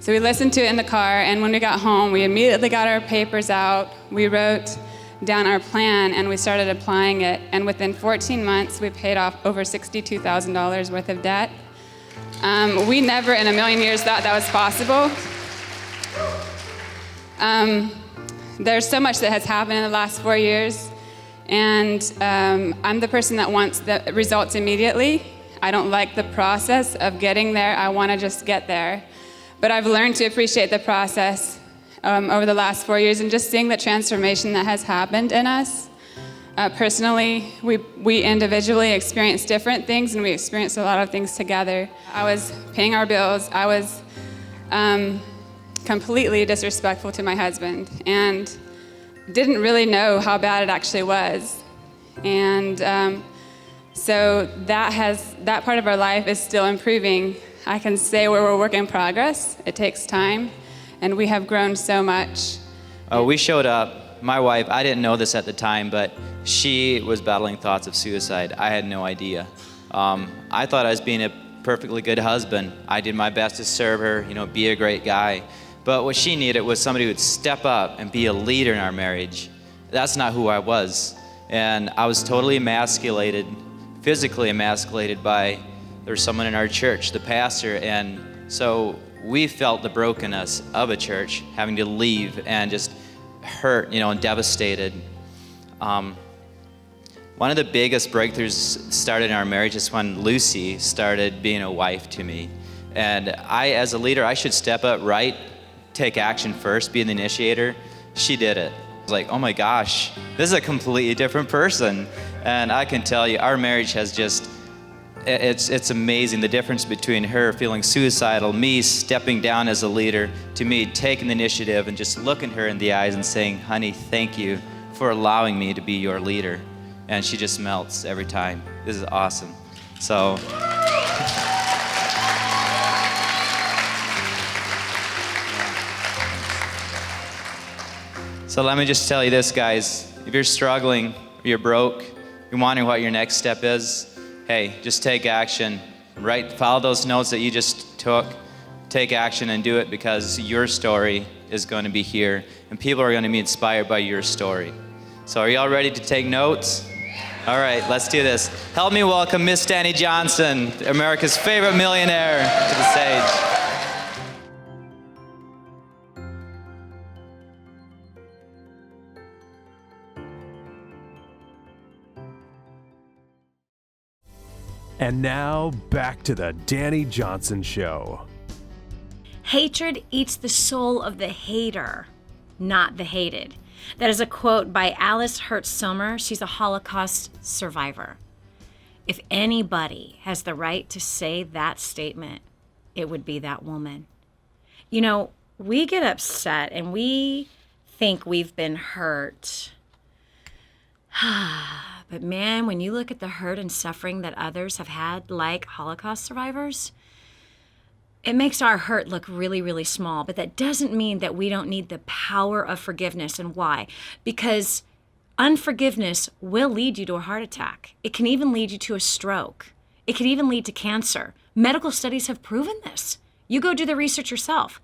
So we listened to it in the car, and when we got home, we immediately got our papers out. We wrote down our plan, and we started applying it. And within 14 months, we paid off over $62,000 worth of debt. We never in a million years thought that was possible. There's so much that has happened in the last 4 years, and I'm the person that wants the results immediately. I don't like the process of getting there. I want to just get there. But I've learned to appreciate the process over the last 4 years, and just seeing the transformation that has happened in us. Personally, we individually experience different things, and we experience a lot of things together. I was paying our bills. I was completely disrespectful to my husband and didn't really know how bad it actually was. And so that part of our life is still improving. I can say we're a work in progress. It takes time, and we have grown so much. We showed up. My wife, I didn't know this at the time, but she was battling thoughts of suicide. I had no idea. I thought I was being a perfectly good husband. I did my best to serve her, be a great guy. But what she needed was somebody who would step up and be a leader in our marriage. That's not who I was. And I was totally emasculated, physically emasculated by, there was someone in our church, the pastor, and so we felt the brokenness of a church, having to leave and just hurt, and devastated. One of the biggest breakthroughs started in our marriage is when Lucy started being a wife to me. And I, as a leader, I should step up, right? Take action first, be the initiator. She did it. I was like, oh my gosh, this is a completely different person. And I can tell you, our marriage has just, it's amazing, the difference between her feeling suicidal, me stepping down as a leader, to me taking the initiative and just looking her in the eyes and saying, honey, thank you for allowing me to be your leader. And she just melts every time. This is awesome. So. So let me just tell you this, guys. If you're struggling, or you're broke, you're wondering what your next step is, hey, just take action. Follow those notes that you just took. Take action and do it, because your story is going to be here, and people are going to be inspired by your story. So are you all ready to take notes? All right, let's do this. Help me welcome Miss Dani Johnson, America's favorite millionaire, to the stage. And now, back to the Dani Johnson Show. Hatred eats the soul of the hater, not the hated. That is a quote by Alice Hertz-Sommer. She's a Holocaust survivor. If anybody has the right to say that statement, it would be that woman. We get upset and we think we've been hurt. But man, when you look at the hurt and suffering that others have had, like Holocaust survivors, it makes our hurt look really, really small. But that doesn't mean that we don't need the power of forgiveness. And why? Because unforgiveness will lead you to a heart attack. It can even lead you to a stroke. It can even lead to cancer. Medical studies have proven this. You go do the research yourself.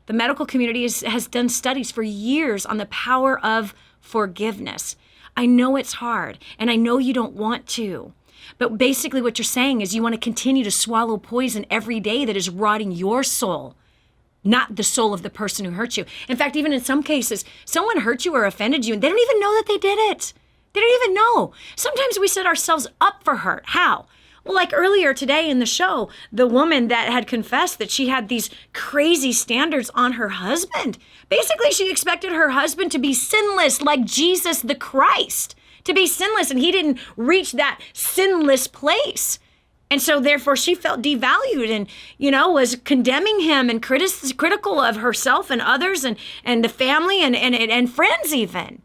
The medical community has done studies for years on the power of forgiveness. I know it's hard, and I know you don't want to. But basically what you're saying is you want to continue to swallow poison every day that is rotting your soul, not the soul of the person who hurt you. In fact, even in some cases, someone hurt you or offended you, and they don't even know that they did it. They don't even know. Sometimes we set ourselves up for hurt. How? Well, like earlier today in the show, the woman that had confessed that she had these crazy standards on her husband. Basically, she expected her husband to be sinless like Jesus the Christ, to be sinless, and he didn't reach that sinless place. And so therefore she felt devalued and, was condemning him and critical of herself and others and the family and friends even.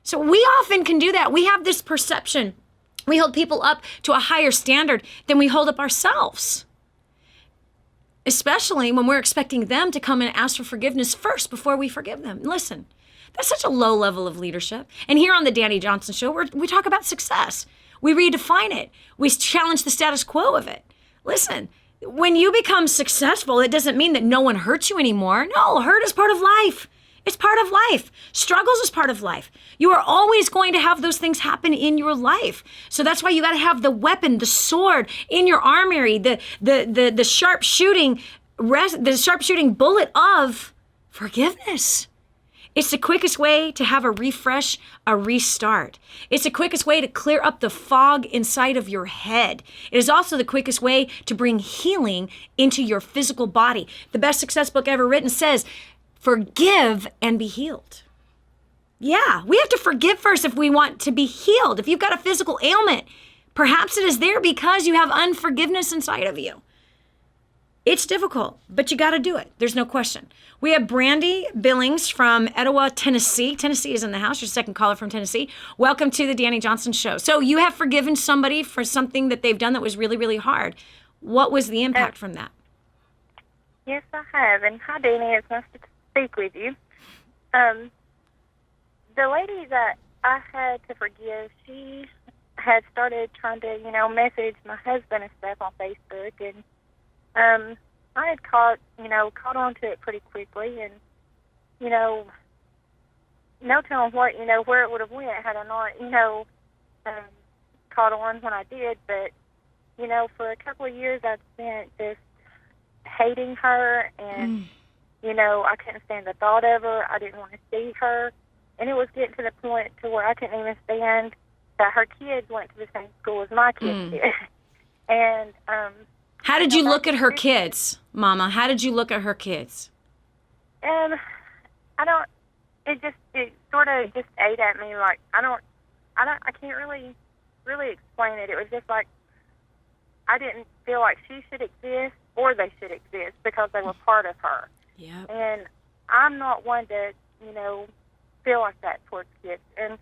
So we often can do that. We have this perception. We hold people up to a higher standard than we hold up ourselves, especially when we're expecting them to come and ask for forgiveness first before we forgive them. Listen, that's such a low level of leadership. And here on the Dani Johnson Show, we talk about success. We redefine it. We challenge the status quo of it. Listen, when you become successful, it doesn't mean that no one hurts you anymore. No, hurt is part of life. It's part of life. Struggles is part of life. You are always going to have those things happen in your life. So that's why you got to have the weapon, the sword in your armory, the sharp shooting bullet of forgiveness. It's the quickest way to have a refresh, a restart. It's the quickest way to clear up the fog inside of your head. It is also the quickest way to bring healing into your physical body. The best success book ever written says, forgive and be healed. Yeah, we have to forgive first if we want to be healed. If you've got a physical ailment, perhaps it is there because you have unforgiveness inside of you. It's difficult, but you got to do it. There's no question. We have Brandy Billings from Etowah, Tennessee. Tennessee is in the house. Your second caller from Tennessee. Welcome to the Dani Johnson Show. So you have forgiven somebody for something that they've done that was really, really hard. What was the impact from that? Yes, I have. And hi, Dani. It's nice to speak with you. The lady that I had to forgive, she had started trying to, message my husband and stuff on Facebook, and I had caught on to it pretty quickly, and, no telling what, where it would have went had I not, caught on when I did, but, for a couple of years I'd spent just hating her, and, I couldn't stand the thought of her. I didn't want to see her, and it was getting to the point to where I couldn't even stand that her kids went to the same school as my kids did. And, how did you look at her kids, Mama? How did you look at her kids? It sort of just ate at me. Like, I can't really explain it. It was just like, I didn't feel like she should exist or they should exist because they were part of her. Yeah. And I'm not one to, feel like that towards kids. And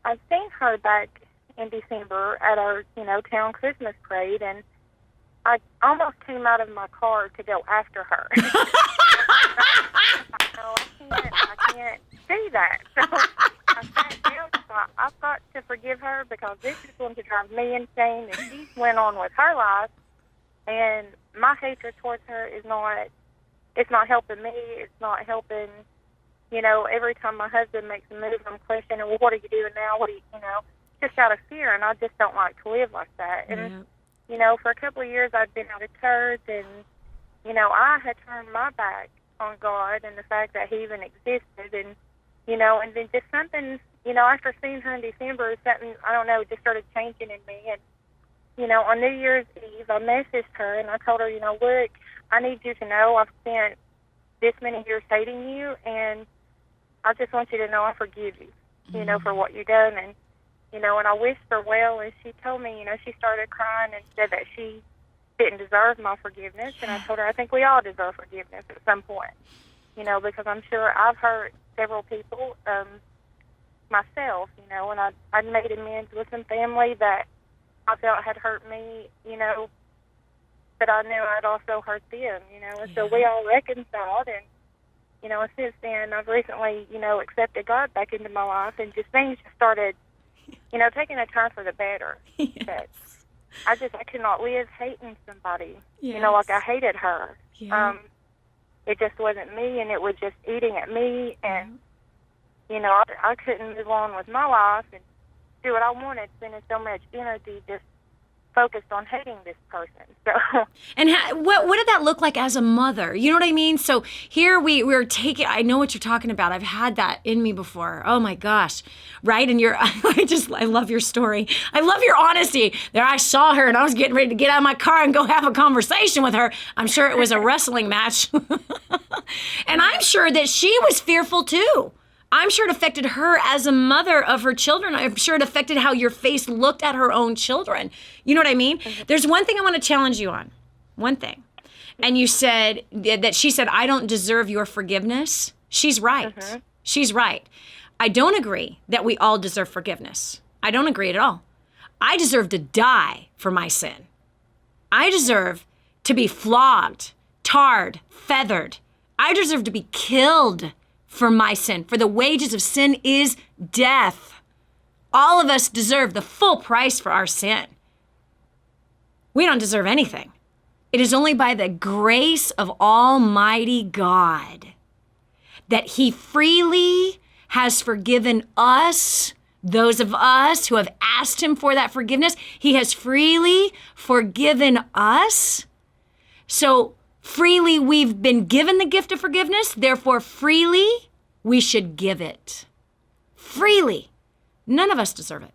I've seen her back in December at our, town Christmas parade, and I almost came out of my car to go after her. I can't see that. So I sat down and thought, I've got to forgive her because this is going to drive me insane, and she's went on with her life, and my hatred towards her is not, it's not helping me. It's not helping, every time my husband makes a move, I'm questioning, well, what are you doing now? What are you, just out of fear, and I just don't like to live like that. And, for a couple of years I'd been out of church, and, I had turned my back on God and the fact that He even existed, and, and then just something, after seeing her in December, something, I don't know, just started changing in me. And, on New Year's Eve, I messaged her, and I told her, look, I need you to know I've spent this many years hating you, and I just want you to know I forgive you, for what you've done. And, and I wished her well, and she told me, she started crying and said that she didn't deserve my forgiveness. And I told her, I think we all deserve forgiveness at some point, because I'm sure I've hurt several people myself, and I'd made amends with some family that I felt had hurt me, but I knew I'd also hurt them, and so we all reconciled. And, and since then, I've recently, accepted God back into my life, and just things just started, taking a turn for the better. Yes. But I could not live hating somebody, Yes. like I hated her. Yeah. It just wasn't me, and it was just eating at me, and, I couldn't move on with my life and do what I wanted, spending so much energy just focused on hating this person. So, and what did that look like as a mother? You know what I mean? So here we're taking, I know what you're talking about. I've had that in me before. Oh my gosh. Right? And I love your story. I love your honesty. There I saw her and I was getting ready to get out of my car and go have a conversation with her. I'm sure it was a wrestling match. And I'm sure that she was fearful too. I'm sure it affected her as a mother of her children. I'm sure it affected how your face looked at her own children. You know what I mean? Mm-hmm. There's one thing I want to challenge you on. One thing. And you said that she said, I don't deserve your forgiveness. She's right. Mm-hmm. She's right. I don't agree that we all deserve forgiveness. I don't agree at all. I deserve to die for my sin. I deserve to be flogged, tarred, feathered. I deserve to be killed for my sin. For the wages of sin is death. All of us deserve the full price for our sin. We don't deserve anything. It is only by the grace of Almighty God that he freely has forgiven us, those of us who have asked him for that forgiveness. He has freely forgiven us. So freely we've been given the gift of forgiveness, therefore freely we should give it. Freely. None of us deserve it.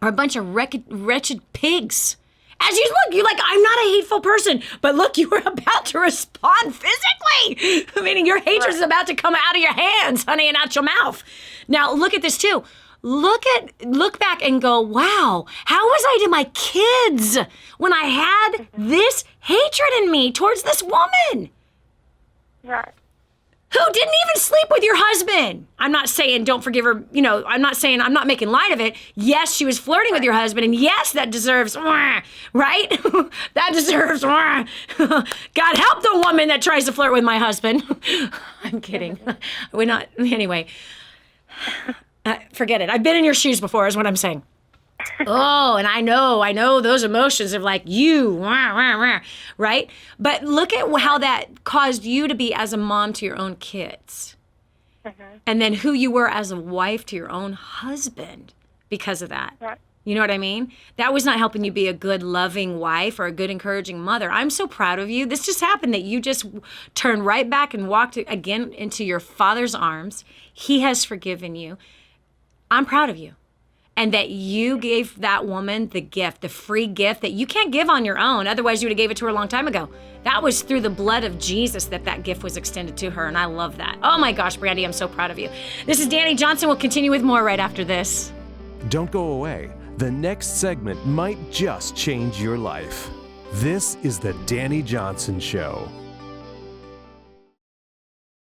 We're a bunch of wretched pigs. As you look, you're like, I'm not a hateful person, but look, you were about to respond physically. Meaning your hatred is about to come out of your hands, honey, and out your mouth. Now, look at this too. Look back and go, wow, how was I to my kids when I had this hatred in me towards this woman? Right. Who didn't even sleep with your husband. I'm not saying don't forgive her, I'm not making light of it. Yes, she was flirting with your husband, and yes, that deserves, right? That deserves, God help the woman that tries to flirt with my husband. I'm kidding. Anyway. Forget it. I've been in your shoes before is what I'm saying. Oh, and I know those emotions of like you, right? But look at how that caused you to be as a mom to your own kids. And then who you were as a wife to your own husband because of that. Right. You know what I mean? That was not helping you be a good, loving wife or a good, encouraging mother. I'm so proud of you. This just happened that you just turned right back and walked again into your father's arms. He has forgiven you. I'm proud of you. And that you gave that woman the gift, the free gift that you can't give on your own. Otherwise, you would have gave it to her a long time ago. That was through the blood of Jesus that gift was extended to her. And I love that. Oh my gosh, Brandy, I'm so proud of you. This is Dani Johnson. We'll continue with more right after this. Don't go away. The next segment might just change your life. This is the Dani Johnson Show.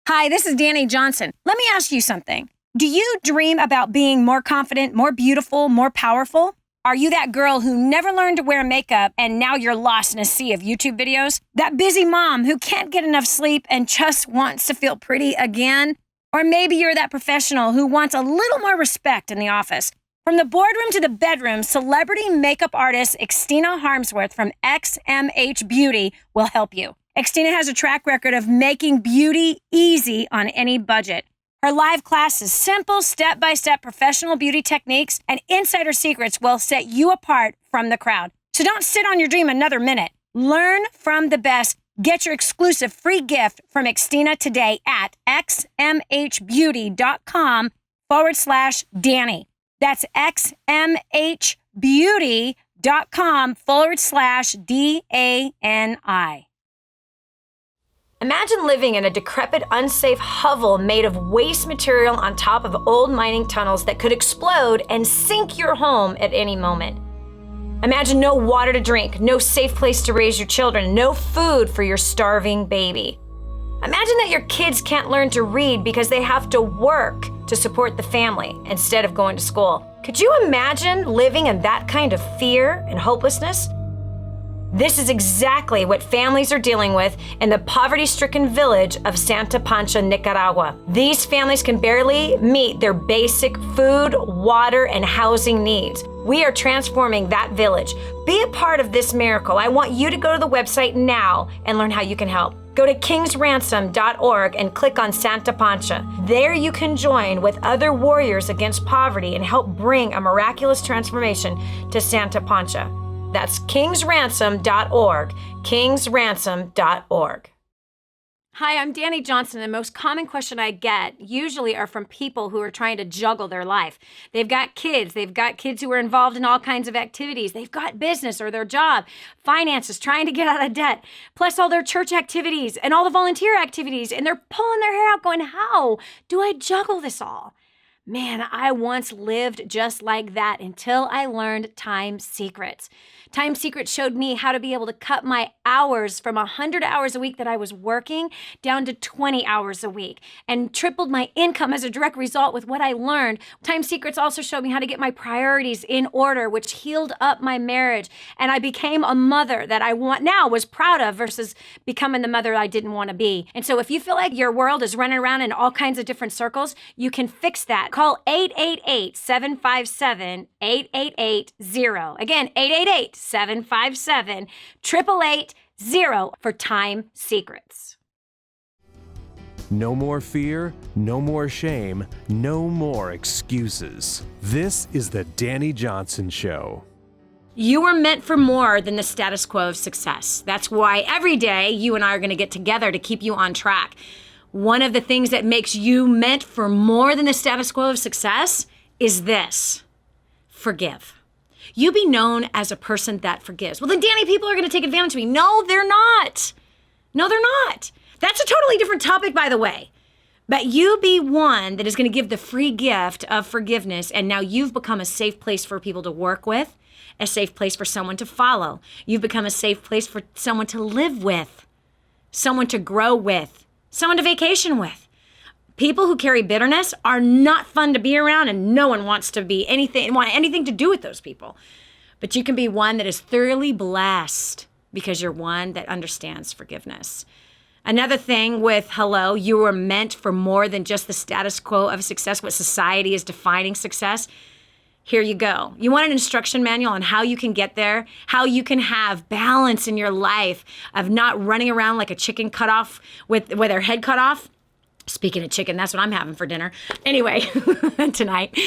Hi, this is Dani Johnson. Let me ask you something. Do you dream about being more confident, more beautiful, more powerful? Are you that girl who never learned to wear makeup and now you're lost in a sea of YouTube videos? That busy mom who can't get enough sleep and just wants to feel pretty again? Or maybe you're that professional who wants a little more respect in the office. From the boardroom to the bedroom, celebrity makeup artist Xtina Harmsworth from XMH Beauty will help you. Xtina has a track record of making beauty easy on any budget. Her live classes, simple step-by-step professional beauty techniques and insider secrets will set you apart from the crowd. So don't sit on your dream another minute. Learn from the best. Get your exclusive free gift from Xtina today at xmhbeauty.com/Dani. That's xmhbeauty.com/DANI. Imagine living in a decrepit, unsafe hovel made of waste material on top of old mining tunnels that could explode and sink your home at any moment. Imagine no water to drink, no safe place to raise your children, no food for your starving baby. Imagine that your kids can't learn to read because they have to work to support the family instead of going to school. Could you imagine living in that kind of fear and hopelessness? This is exactly what families are dealing with in the poverty-stricken village of Santa Pancha, Nicaragua. These families can barely meet their basic food, water, and housing needs. We are transforming that village. Be a part of this miracle. I want you to go to the website now and learn how you can help. Go to kingsransom.org and click on Santa Pancha. There you can join with other warriors against poverty and help bring a miraculous transformation to Santa Pancha. That's kingsransom.org, kingsransom.org. Hi, I'm Dani Johnson. The most common question I get usually are from people who are trying to juggle their life. They've got kids who are involved in all kinds of activities. They've got business or their job, finances, trying to get out of debt, plus all their church activities and all the volunteer activities. And they're pulling their hair out going, how do I juggle this all? Man, I once lived just like that until I learned Time Secrets. Time Secrets showed me how to be able to cut my hours from 100 hours a week that I was working down to 20 hours a week and tripled my income as a direct result with what I learned. Time Secrets also showed me how to get my priorities in order, which healed up my marriage. And I became a mother that I was proud of versus becoming the mother I didn't want to be. And so if you feel like your world is running around in all kinds of different circles, you can fix that. Call 888-757-8880. Again, 888-757-8880 for Time Secrets. No more fear, no more shame, no more excuses. This is the Dani Johnson Show. You were meant for more than the status quo of success. That's why every day you and I are going to get together to keep you on track. One of the things that makes you meant for more than the status quo of success is this: forgive. You be known as a person that forgives. Well, then, Dani, people are going to take advantage of me. No, they're not. No, they're not. That's a totally different topic, by the way. But you be one that is going to give the free gift of forgiveness, and now you've become a safe place for people to work with, a safe place for someone to follow. You've become a safe place for someone to live with, someone to grow with, someone to vacation with. People who carry bitterness are not fun to be around, and no one wants to be want anything to do with those people. But you can be one that is thoroughly blessed because you're one that understands forgiveness. Another thing with hello, you were meant for more than just the status quo of success, what society is defining success. Here you go. You want an instruction manual on how you can get there, how you can have balance in your life of not running around like a chicken cut off with their head cut off? Speaking of chicken, that's what I'm having for dinner. Anyway, tonight,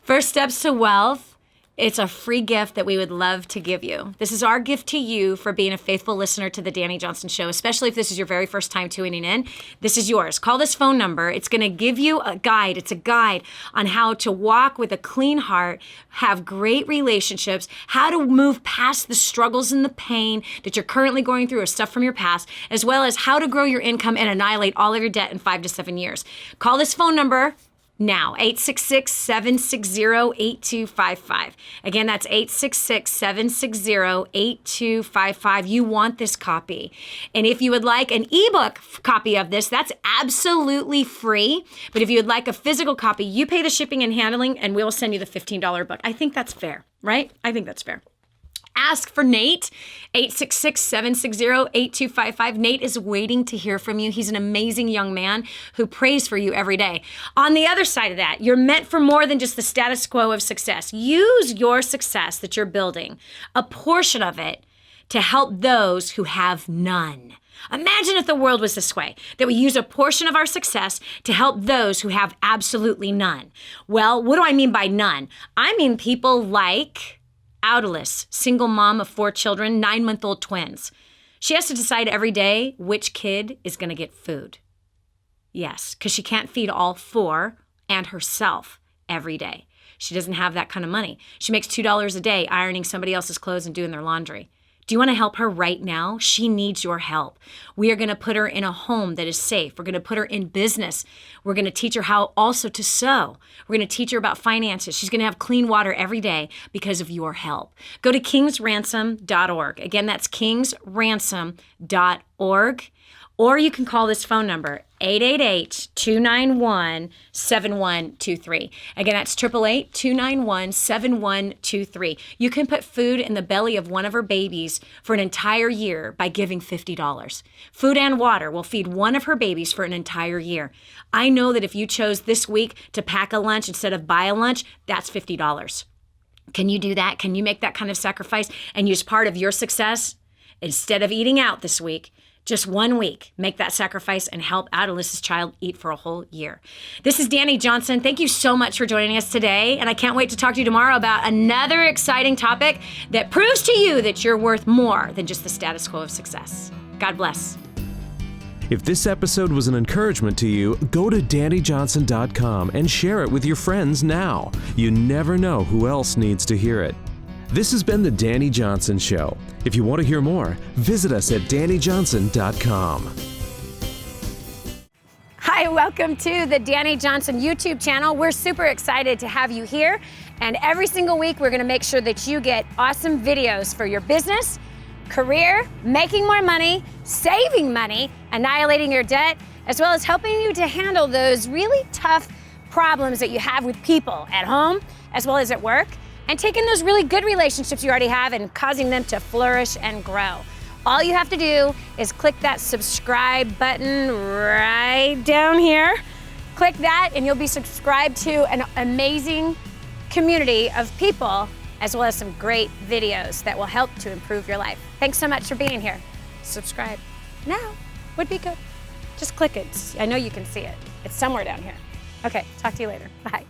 First Steps to Wealth. It's a free gift that we would love to give you. This is our gift to you for being a faithful listener to the Dani Johnson Show, especially if this is your very first time tuning in. This is yours. Call this phone number. It's going to give you a guide. It's a guide on how to walk with a clean heart, have great relationships, how to move past the struggles and the pain that you're currently going through or stuff from your past, as well as how to grow your income and annihilate all of your debt in 5 to 7 years. Call this phone number now, 866-760-8255. Again, that's 866-760-8255. You want this copy. And if you would like an ebook copy of this, that's absolutely free. But if you would like a physical copy, you pay the shipping and handling, and we'll send you the $15 book. I think that's fair, right? I think that's fair. Ask for Nate, 866-760-8255. Nate is waiting to hear from you. He's an amazing young man who prays for you every day. On the other side of that, you're meant for more than just the status quo of success. Use your success that you're building, a portion of it, to help those who have none. Imagine if the world was this way, that we use a portion of our success to help those who have absolutely none. Well, what do I mean by none? I mean people like Audalis, single mom of 4 children, 9-month-old twins. She has to decide every day which kid is going to get food. Yes, because she can't feed all 4 and herself every day. She doesn't have that kind of money. She makes $2 a day ironing somebody else's clothes and doing their laundry. Do you want to help her right now? She needs your help. We are going to put her in a home that is safe. We're going to put her in business. We're going to teach her how also to sew. We're going to teach her about finances. She's going to have clean water every day because of your help. Go to kingsransom.org. Again, that's kingsransom.org. Or you can call this phone number, 888-291-7123. Again, that's 888-291-7123. You can put food in the belly of one of her babies for an entire year by giving $50. Food and water will feed one of her babies for an entire year. I know that if you chose this week to pack a lunch instead of buy a lunch, that's $50. Can you do that? Can you make that kind of sacrifice and use part of your success instead of eating out this week? Just 1 week, make that sacrifice and help Audalis' child eat for a whole year. This is Dani Johnson. Thank you so much for joining us today. And I can't wait to talk to you tomorrow about another exciting topic that proves to you that you're worth more than just the status quo of success. God bless. If this episode was an encouragement to you, go to DaniJohnson.com and share it with your friends now. You never know who else needs to hear it. This has been the Dani Johnson Show. If you want to hear more, visit us at DaniJohnson.com. Hi, welcome to the Dani Johnson YouTube channel. We're super excited to have you here. And every single week, we're going to make sure that you get awesome videos for your business, career, making more money, saving money, annihilating your debt, as well as helping you to handle those really tough problems that you have with people at home, as well as at work, and taking those really good relationships you already have and causing them to flourish and grow. All you have to do is click that subscribe button right down here. Click that and you'll be subscribed to an amazing community of people, as well as some great videos that will help to improve your life. Thanks so much for being here. Subscribe now would be good. Just click it. I know you can see it. It's somewhere down here. Okay, talk to you later. Bye.